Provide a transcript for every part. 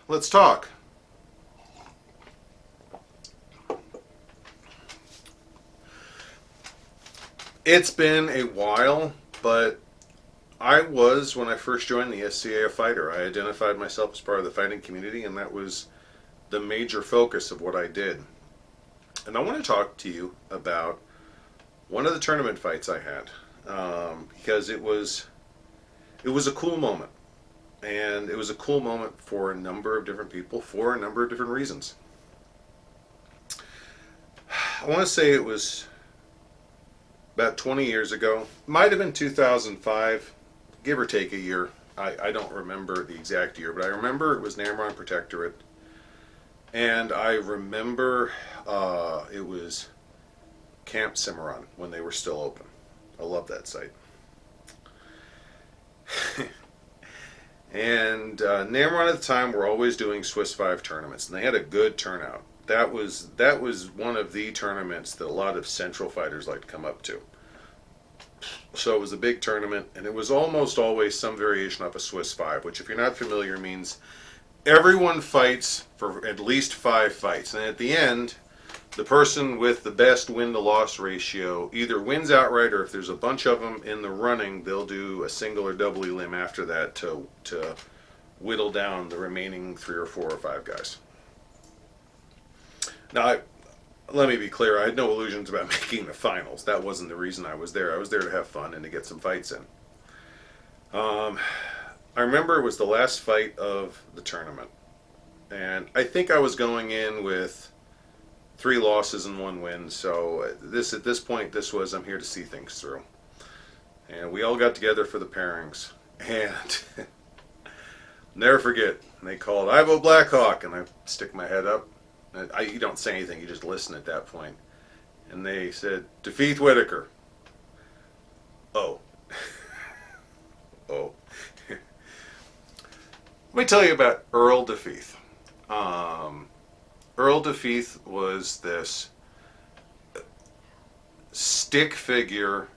let's talk. It's been a while, but I was, when I first joined the SCA, a fighter. I identified myself as part of the fighting community, and that was the major focus of what I did. And I want to talk to you about one of the tournament fights I had, because it was a cool moment, and it was a cool moment for a number of different people for a number of different reasons. I want to say it was about 20 years ago. Might have been 2005, give or take a year. I don't remember the exact year, but I remember it was Namron Protectorate. And I remember it was Camp Cimarron when they were still open. I love that site. And Namron at the time were always doing Swiss 5 tournaments, and they had a good turnout. That was one of the tournaments that a lot of Central fighters like to come up to. So it was a big tournament, and it was almost always some variation of a Swiss 5, which, if you're not familiar, means everyone fights for at least 5 fights, and at the end, the person with the best win-to-loss ratio either wins outright, or if there's a bunch of them in the running, they'll do a single or double elim after that to whittle down the remaining 3 or 4 or 5 guys. Now, let me be clear, I had no illusions about making the finals. That wasn't the reason I was there. I was there to have fun and to get some fights in. I remember it was the last fight of the tournament, and I think I was going in with 3 losses and 1 win, so at this point, this was, I'm here to see things through. And we all got together for the pairings, and never forget, they called Ivo Blackhawk, and I stick my head up. You don't say anything, you just listen at that point. And they said, Defeat Whitaker. Oh. Oh. Let me tell you about Earl DeFeath. Earl DeFeath was this stick figure,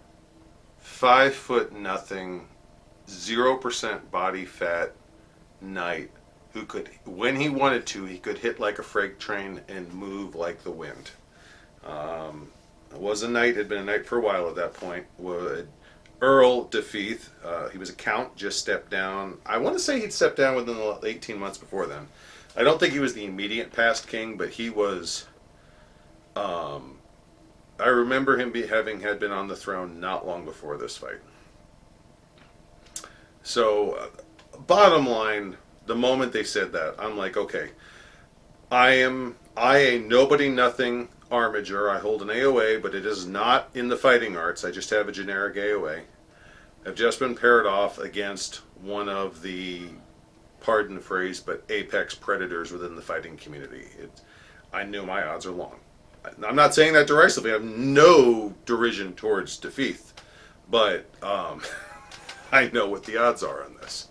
5 foot nothing, 0% body fat knight who could, when he wanted to, he could hit like a freight train and move like the wind. Was a knight, had been a knight for a while at that point. Earl DeFeath, he was a count, just stepped down. I want to say he'd stepped down within the 18 months before then. I don't think he was the immediate past king, but he was. I remember him having had been on the throne not long before this fight. So, bottom line, the moment they said that, I'm like, okay, I a nobody nothing armiger. I hold an AOA, but it is not in the fighting arts. I just have a generic AOA. I've just been paired off against one of the, pardon the phrase, but apex predators within the fighting community. I knew my odds are long. I'm not saying that derisively. I have no derision towards Defeath, but I know what the odds are on this.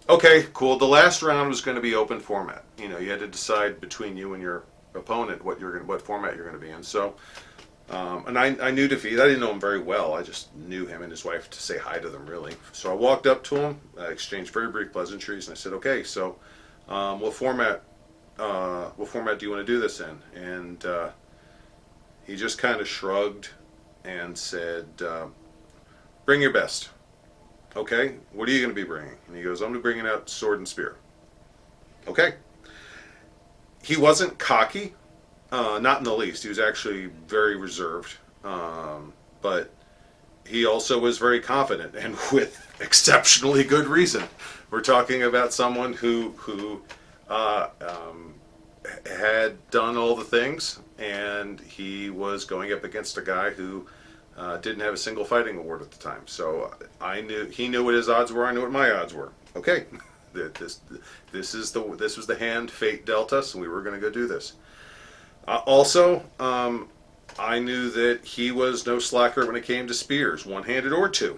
Okay, cool. The last round was going to be open format. You had to decide between you and your opponent what format you're going to be in. So, and I knew Defeath. I didn't know him very well. I just knew him and his wife to say hi to them, really. So I walked up to him, exchanged very brief pleasantries, and I said, "Okay, so what format do you want to do this in?" And he just kind of shrugged and said, "Bring your best." Okay, what are you going to be bringing? And he goes, I'm going to be bringing out sword and spear. Okay. He wasn't cocky, not in the least. He was actually very reserved, but he also was very confident, and with exceptionally good reason. We're talking about someone who had done all the things, and he was going up against a guy who didn't have a single fighting award at the time. So he knew what his odds were. I knew what my odds were. Okay, this was the hand fate dealt us, and we were going to go do this. Also, I knew that he was no slacker when it came to spears, one-handed or two.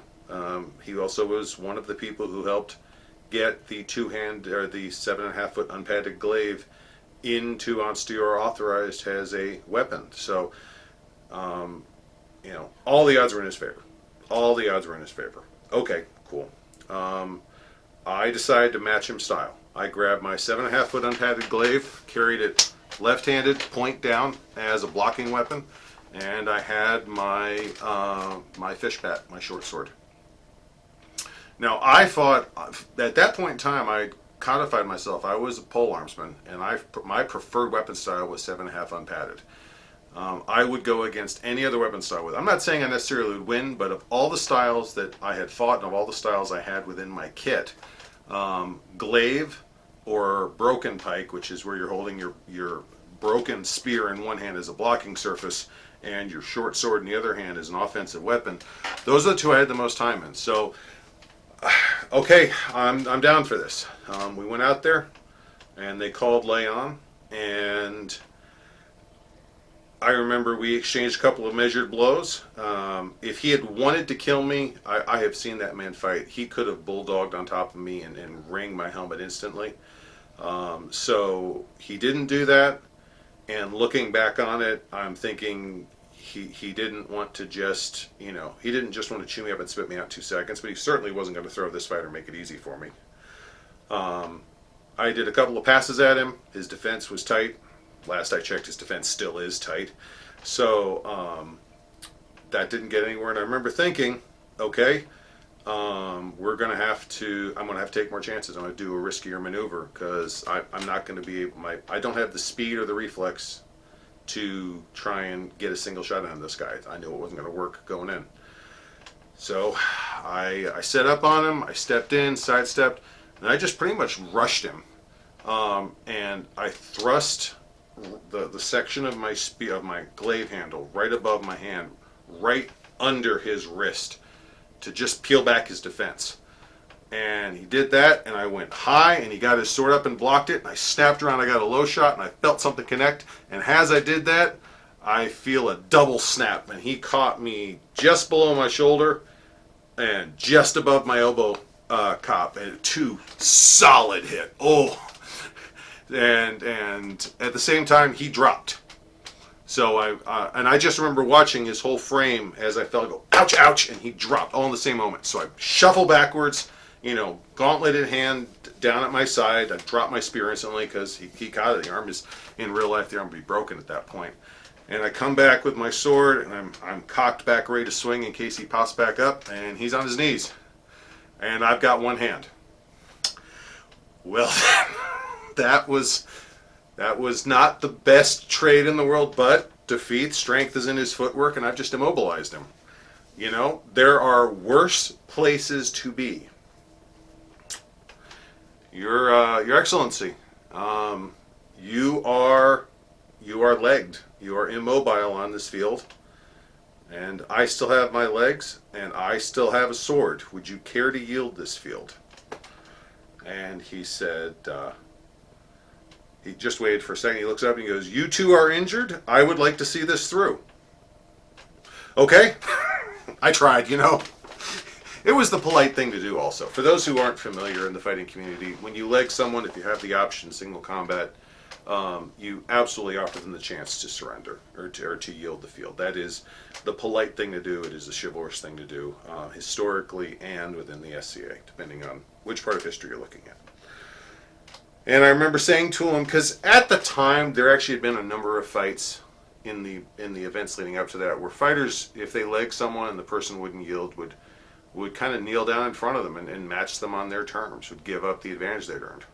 He also was one of the people who helped get the 2-hand or the 7.5 foot unpadded glaive into Onstior authorized as a weapon. So. All the odds were in his favor. Okay, cool. I decided to match him style. I grabbed my 7.5-foot unpadded glaive, carried it left-handed, point down as a blocking weapon, and I had my my fish bat, my short sword. Now I thought at that point in time I codified myself. I was a pole armsman, and my preferred weapon style was 7.5 unpadded. I would go against any other weapon style with. I'm not saying I necessarily would win, but of all the styles that I had fought and of all the styles I had within my kit, glaive or broken pike, which is where you're holding your broken spear in one hand as a blocking surface and your short sword in the other hand as an offensive weapon, those are the two I had the most time in. So, okay, I'm down for this. We went out there and they called Leon, and I remember we exchanged a couple of measured blows. If he had wanted to kill me, I have seen that man fight. He could have bulldogged on top of me and ring my helmet instantly. So he didn't do that. And looking back on it, I'm thinking he didn't want to just, he didn't just want to chew me up and spit me out in 2 seconds, but he certainly wasn't going to throw this fight or make it easy for me. I did a couple of passes at him. His defense was tight. Last I checked, his defense still is tight. So that didn't get anywhere. And I remember thinking, okay, I'm going to have to take more chances. I'm going to do a riskier maneuver because I'm not going to be able, I don't have the speed or the reflex to try and get a single shot on this guy. I knew it wasn't going to work going in. So I set up on him, I stepped in, sidestepped, and I just pretty much rushed him. And I thrust the section of my glaive handle right above my hand, right under his wrist, to just peel back his defense. And he did that, and I went high, and he got his sword up and blocked it, and I snapped around, I got a low shot, and I felt something connect, and as I did that, I feel a double snap, and he caught me just below my shoulder and just above my elbow cop, and 2 solid hit. Oh, and at the same time he dropped. So I just remember watching his whole frame as I fell, go ouch, ouch, and he dropped all in the same moment. So I shuffle backwards, gauntlet in hand, down at my side. I dropped my spear instantly because he caught it. The arm is, in real life, the arm would be broken at that point. And I come back with my sword, and I'm cocked back ready to swing in case he pops back up, and he's on his knees. And I've got one hand. Well, that was not the best trade in the world, but defeat, strength is in his footwork, and I've just immobilized him. There are worse places to be. Your Excellency, you are legged. You are immobile on this field, and I still have my legs, and I still have a sword. Would you care to yield this field? And he said, he just waited for a second. He looks up and he goes, "You two are injured. I would like to see this through." Okay, I tried. It was the polite thing to do. Also, for those who aren't familiar in the fighting community, when you leg someone, if you have the option, single combat, you absolutely offer them the chance to surrender or to yield the field. That is the polite thing to do. It is the chivalrous thing to do, historically and within the SCA, depending on which part of history you're looking at. And I remember saying to him, because at the time there actually had been a number of fights in the events leading up to that, where fighters, if they leg someone and the person wouldn't yield, would kind of kneel down in front of them and match them on their terms, would give up the advantage they'd earned.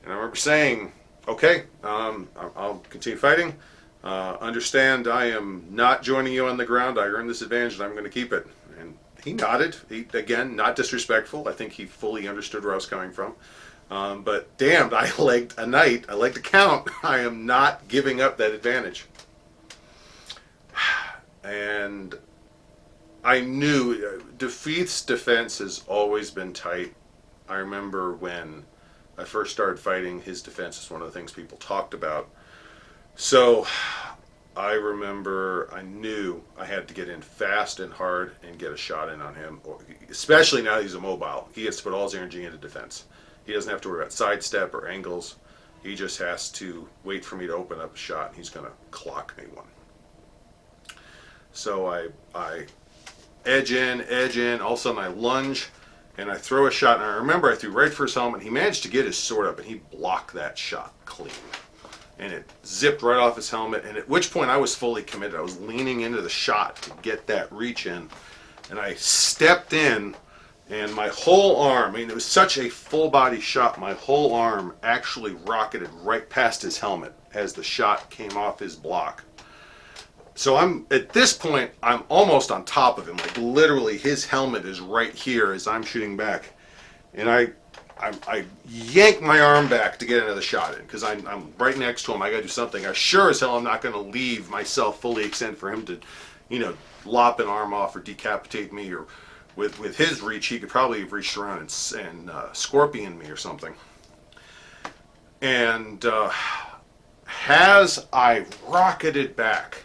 And I remember saying, okay, I'll continue fighting. Understand I am not joining you on the ground. I earned this advantage and I'm going to keep it. And he nodded. He, again, not disrespectful. I think he fully understood where I was coming from. But damned, I legged a knight. I legged a count. I am not giving up that advantage. And I knew Defeat's defense has always been tight. I remember when I first started fighting, his defense is one of the things people talked about. So I remember I knew I had to get in fast and hard and get a shot in on him, especially now that he's immobile. He has to put all his energy into defense. He doesn't have to worry about sidestep or angles. He just has to wait for me to open up a shot, and he's going to clock me one. So I edge in, all of a sudden I lunge, and I throw a shot, and I remember I threw right for his helmet. He managed to get his sword up, and he blocked that shot clean. And it zipped right off his helmet, and at which point I was fully committed. I was leaning into the shot to get that reach in, and I stepped in, and my whole arm, I mean, it was such a full body shot, my whole arm actually rocketed right past his helmet as the shot came off his block. So at this point, I'm almost on top of him. Like literally his helmet is right here as I'm shooting back. And I yank my arm back to get another shot in because I'm right next to him. I got to do something. I sure as hell I'm not going to leave myself fully extended for him to, lop an arm off or decapitate me, or with his reach, he could probably have reached around and scorpion me or something. And as I rocketed back,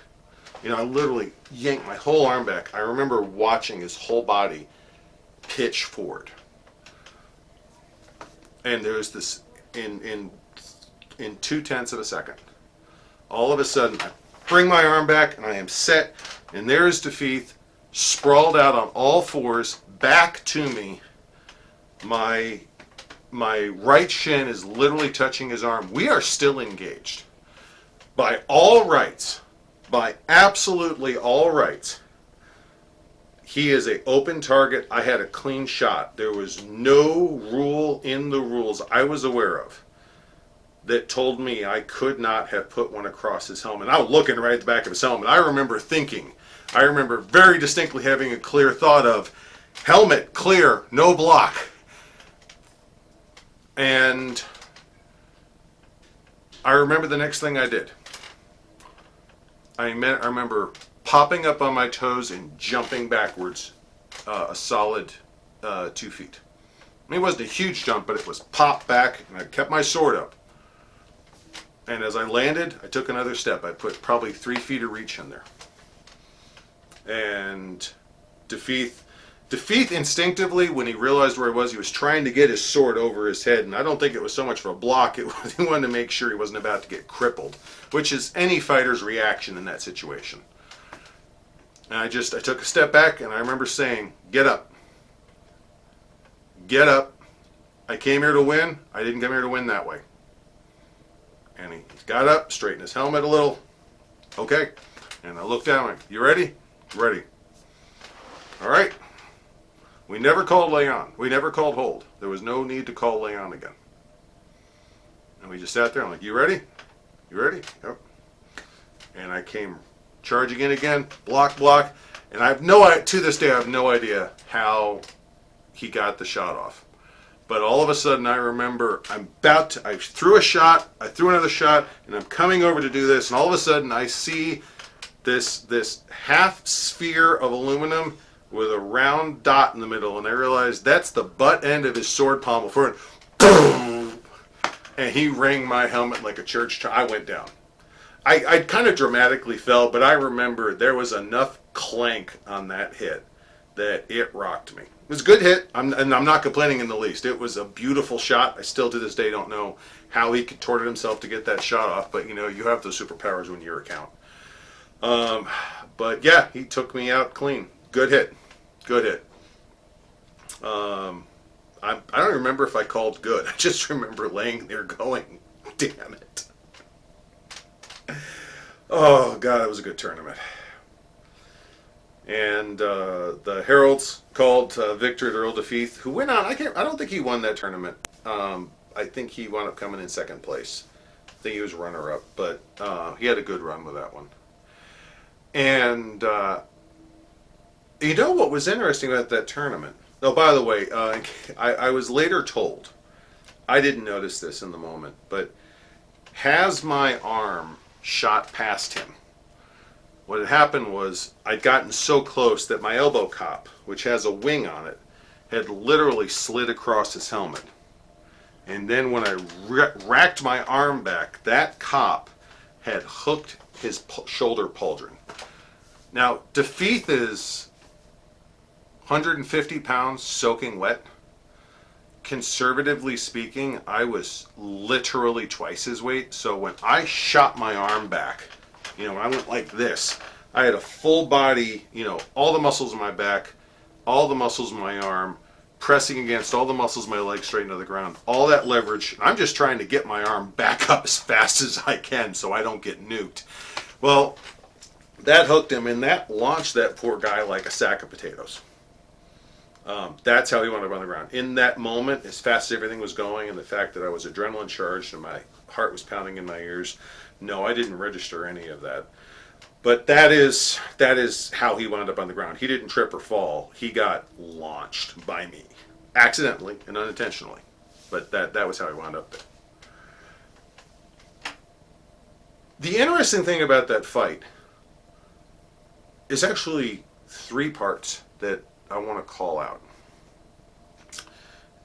I literally yanked my whole arm back. I remember watching his whole body pitch forward. And there's this, in 0.2 of a second, all of a sudden I bring my arm back and I am set, and there is Defeath sprawled out on all fours back to me. My right shin is literally touching his arm. We are still engaged. By all rights, by absolutely all rights, he is an open target. I had a clean shot. There was no rule in the rules I was aware of that told me I could not have put one across his helmet. I was looking right at the back of his helmet. I remember very distinctly having a clear thought of, helmet clear, no block. And I remember the next thing I did. I remember popping up on my toes and jumping backwards a solid 2 feet. I mean, it wasn't a huge jump, but it was pop back, and I kept my sword up. And as I landed, I took another step. I put probably 3 feet of reach in there. And Defeath instinctively, when he realized where he was trying to get his sword over his head, and I don't think it was so much for a block, it was he wanted to make sure he wasn't about to get crippled, which is any fighter's reaction in that situation. And I took a step back, and I remember saying, get up. Get up. I came here to win. I didn't come here to win that way. And he got up, straightened his helmet a little. Okay. And I looked down and went, you ready? Ready. All right. We never called Leon. We never called hold. There was no need to call Leon again. And we just sat there. I'm like, you ready? You ready? Yep. And I came charging in again, block. And to this day, I have no idea how he got the shot off. But all of a sudden, I remember I threw a shot, I threw another shot, and I'm coming over to do this, and all of a sudden, I see this half sphere of aluminum with a round dot in the middle, and I realized that's the butt end of his sword pommel forward. Boom! And he rang my helmet like a church chime. I went down. I kind of dramatically fell, but I remember there was enough clank on that hit that it rocked me. It was a good hit, and I'm not complaining in the least. It was a beautiful shot. I still to this day don't know how he contorted himself to get that shot off, but you have those superpowers when you're a count. But yeah, he took me out clean. Good hit. I don't remember if I called good. I just remember laying there going, damn it. Oh, God, it was a good tournament. And the Heralds called victor to Earl Defeath, who went on. I don't think he won that tournament. I think he wound up coming in second place. I think he was runner-up, but he had a good run with that one. And what was interesting about that tournament? Oh, by the way, I was later told, I didn't notice this in the moment, but as my arm shot past him, what had happened was I'd gotten so close that my elbow cop, which has a wing on it, had literally slid across his helmet. And then when I racked my arm back, that cop had hooked his shoulder pauldron. Now, Defeath is 150 pounds soaking wet. Conservatively speaking, I was literally twice his weight. So when I shot my arm back, when I went like this, I had a full body, all the muscles in my back, all the muscles in my arm, pressing against all the muscles of my legs straight into the ground. All that leverage. I'm just trying to get my arm back up as fast as I can so I don't get nuked. Well, that hooked him, and that launched that poor guy like a sack of potatoes. That's how he wound up on the ground. In that moment, as fast as everything was going, and the fact that I was adrenaline charged and my heart was pounding in my ears, no, I didn't register any of that. But that is how he wound up on the ground. He didn't trip or fall. He got launched by me, accidentally and unintentionally. But that was how he wound up there. The interesting thing about that fight is actually three parts that I want to call out.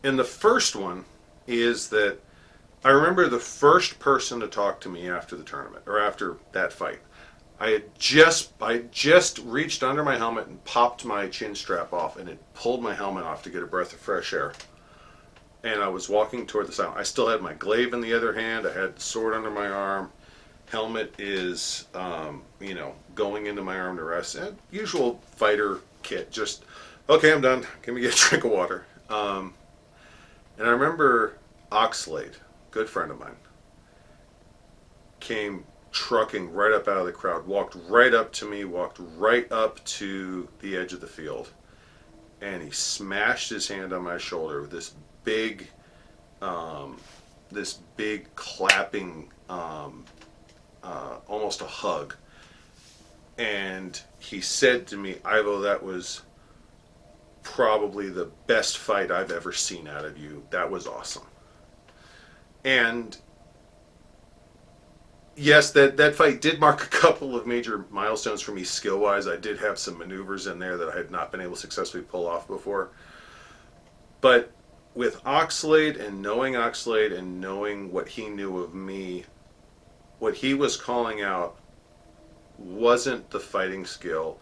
And the first one is that I remember the first person to talk to me after the tournament, or after that fight. I had just reached under my helmet and popped my chin strap off, and it pulled my helmet off to get a breath of fresh air. And I was walking toward the silent. I still had my glaive in the other hand. I had the sword under my arm. Helmet is, going into my arm to rest. And usual fighter kit. Just, okay, I'm done. Give me a drink of water. And I remember Oxlade, good friend of mine, came trucking right up out of the crowd, walked right up to me, walked right up to the edge of the field, and he smashed his hand on my shoulder with this big clapping, almost a hug. And he said to me, Ivo, that was probably the best fight I've ever seen out of you. That was awesome. And yes, that fight did mark a couple of major milestones for me skill-wise. I did have some maneuvers in there that I had not been able to successfully pull off before. But with Oxlade and knowing what he knew of me, what he was calling out wasn't the fighting skill.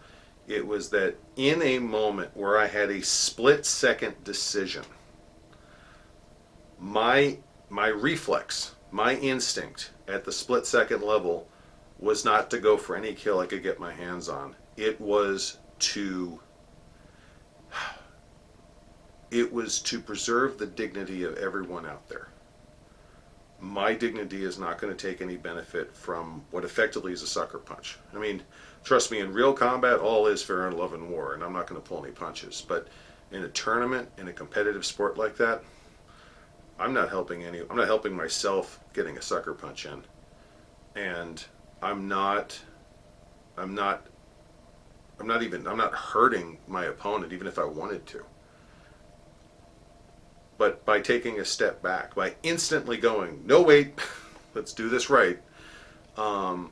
It was that in a moment where I had a split-second decision, my reflex, my instinct at the split-second level was not to go for any kill I could get my hands on. It was to preserve the dignity of everyone out there. My dignity is not going to take any benefit from what effectively is a sucker punch. I mean, trust me, in real combat, all is fair in love and war, and I'm not going to pull any punches. But in a tournament, in a competitive sport like that, I'm not helping myself getting a sucker punch in. And I'm not hurting my opponent even if I wanted to. But by taking a step back, by instantly going, no wait, let's do this right, I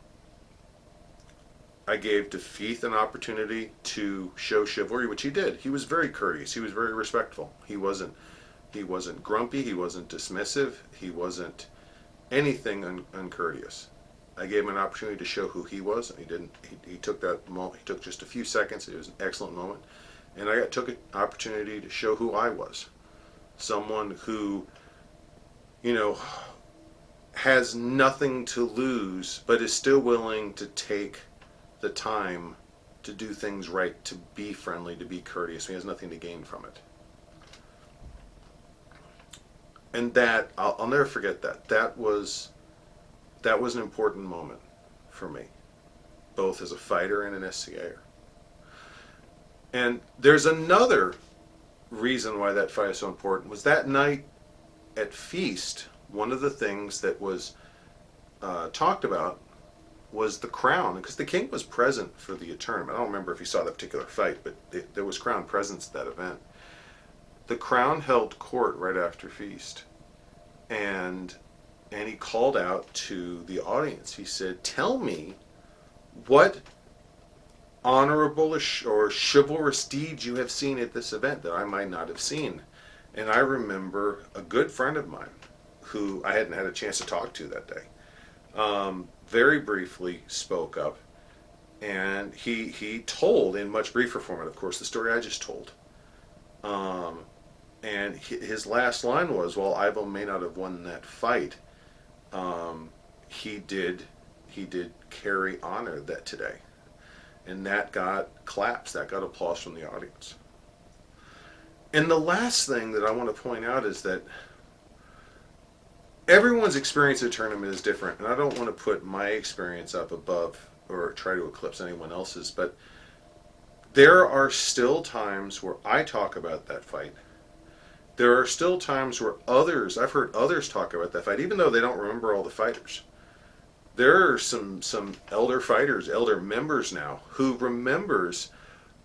gave Defeath an opportunity to show chivalry, which he did. He was very courteous. He was very respectful. He wasn't grumpy. He wasn't dismissive. He wasn't anything uncourteous. I gave him an opportunity to show who he was. He didn't. He took that moment. He took just a few seconds. It was an excellent moment, and I took an opportunity to show who I was. Someone who, has nothing to lose, but is still willing to take the time to do things right, to be friendly, to be courteous. He has nothing to gain from it. And that, I'll never forget that. That was an important moment for me, both as a fighter and an SCAer. And there's another reason why that fight is so important. Was that night at Feast, one of the things that was talked about was the crown, because the king was present for the tournament. I don't remember if he saw that particular fight, but there was crown presence at that event. The crown held court right after Feast, and he called out to the audience. He said, tell me what honorable or chivalrous deeds you have seen at this event that I might not have seen. And I remember a good friend of mine who I hadn't had a chance to talk to that day, very briefly spoke up, and he told in much briefer format, of course, the story I just told. And his last line was, while Ivo may not have won that fight, he did carry honor that today. And that got claps, that got applause from the audience. And the last thing that I want to point out is that everyone's experience of tournament is different, and I don't want to put my experience up above or try to eclipse anyone else's, but there are still times where I talk about that fight. There are still times where I've heard others talk about that fight, even though they don't remember all the fighters. There are some elder fighters, elder members now, who remembers,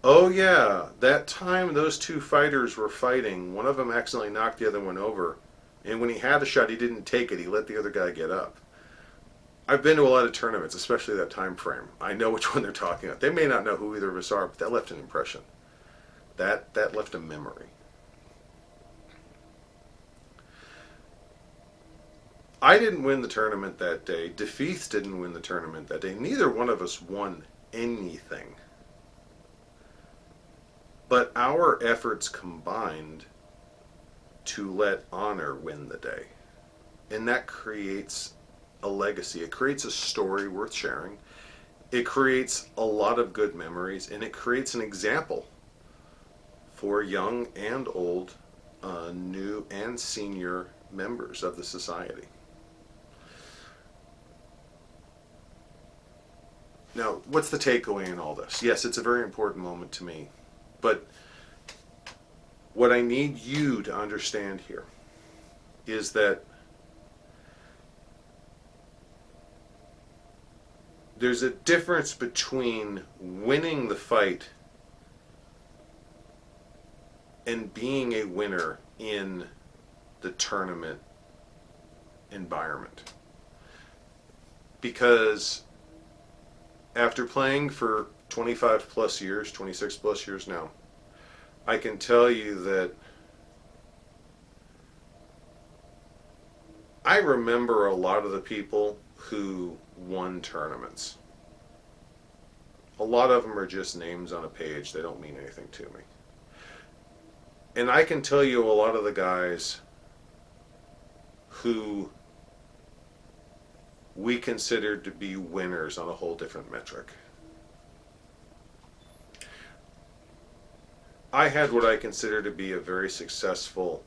oh yeah, that time those two fighters were fighting, one of them accidentally knocked the other one over, and when he had a shot, he didn't take it. He let the other guy get up. I've been to a lot of tournaments, especially that time frame. I know which one they're talking about. They may not know who either of us are, but that left an impression. That left a memory. I didn't win the tournament that day. DeFeath didn't win the tournament that day. Neither one of us won anything. But our efforts combined to let honor win the day. And that creates a legacy. It creates a story worth sharing. It creates a lot of good memories, and it creates an example for young and old, new and senior members of the society. Now, what's the takeaway in all this? Yes, it's a very important moment to me, but what I need you to understand here is that there's a difference between winning the fight and being a winner in the tournament environment. Because after playing for 25 plus years, 26 plus years now, I can tell you that I remember a lot of the people who won tournaments. A lot of them are just names on a page. They don't mean anything to me. And I can tell you a lot of the guys who we considered to be winners on a whole different metric. I had what I consider to be a very successful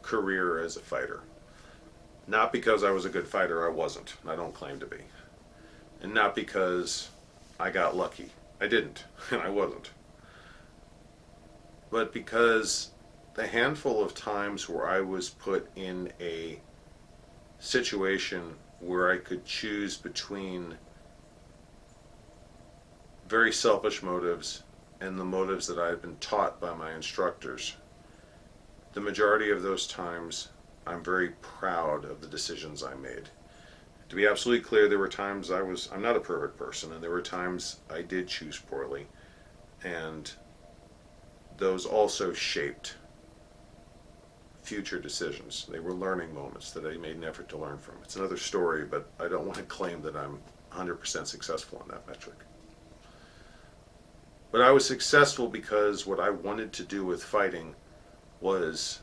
career as a fighter. Not because I was a good fighter, I wasn't. I don't claim to be. And not because I got lucky. I didn't, and I wasn't. But because the handful of times where I was put in a situation where I could choose between very selfish motives and the motives that I had been taught by my instructors, the majority of those times I'm very proud of the decisions I made. To be absolutely clear, there were times I'm not a perfect person, and there were times I did choose poorly, and those also shaped future decisions. They were learning moments that I made an effort to learn from. It's another story, but I don't want to claim that I'm 100% successful on that metric. But I was successful because what I wanted to do with fighting was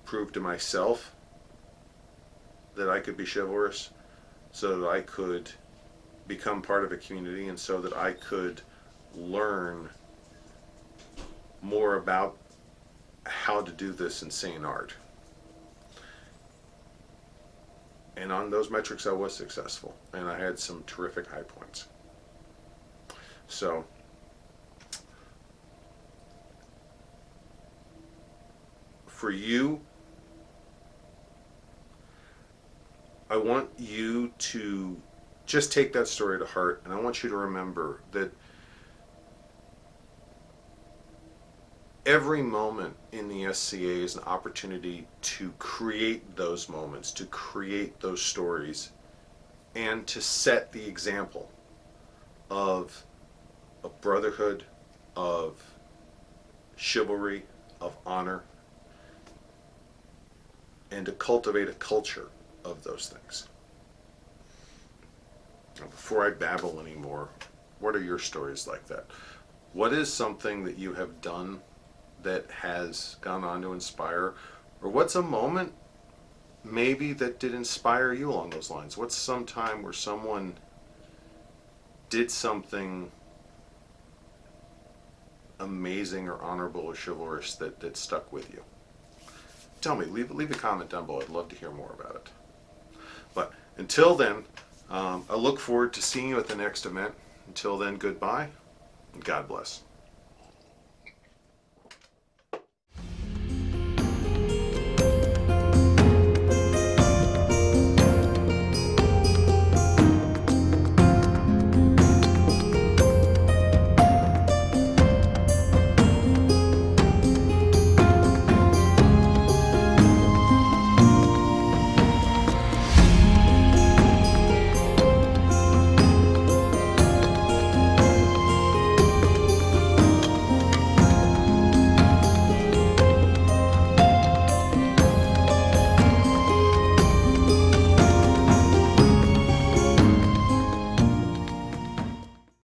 prove to myself that I could be chivalrous, so that I could become part of a community, and so that I could learn more about how to do this insane art. And on those metrics I was successful, and I had some terrific high points. So for you, I want you to just take that story to heart, and I want you to remember that every moment in the SCA is an opportunity to create those moments, to create those stories, and to set the example of a brotherhood, of chivalry, of honor, and to cultivate a culture of those things. Now, before I babble anymore, what are your stories like that? What is something that you have done that has gone on to inspire, or what's a moment maybe that did inspire you along those lines? What's some time where someone did something amazing or honorable or chivalrous that stuck with you? Tell me, leave a comment down below. I'd love to hear more about it. But until then, I look forward to seeing you at the next event. Until then, goodbye and God bless.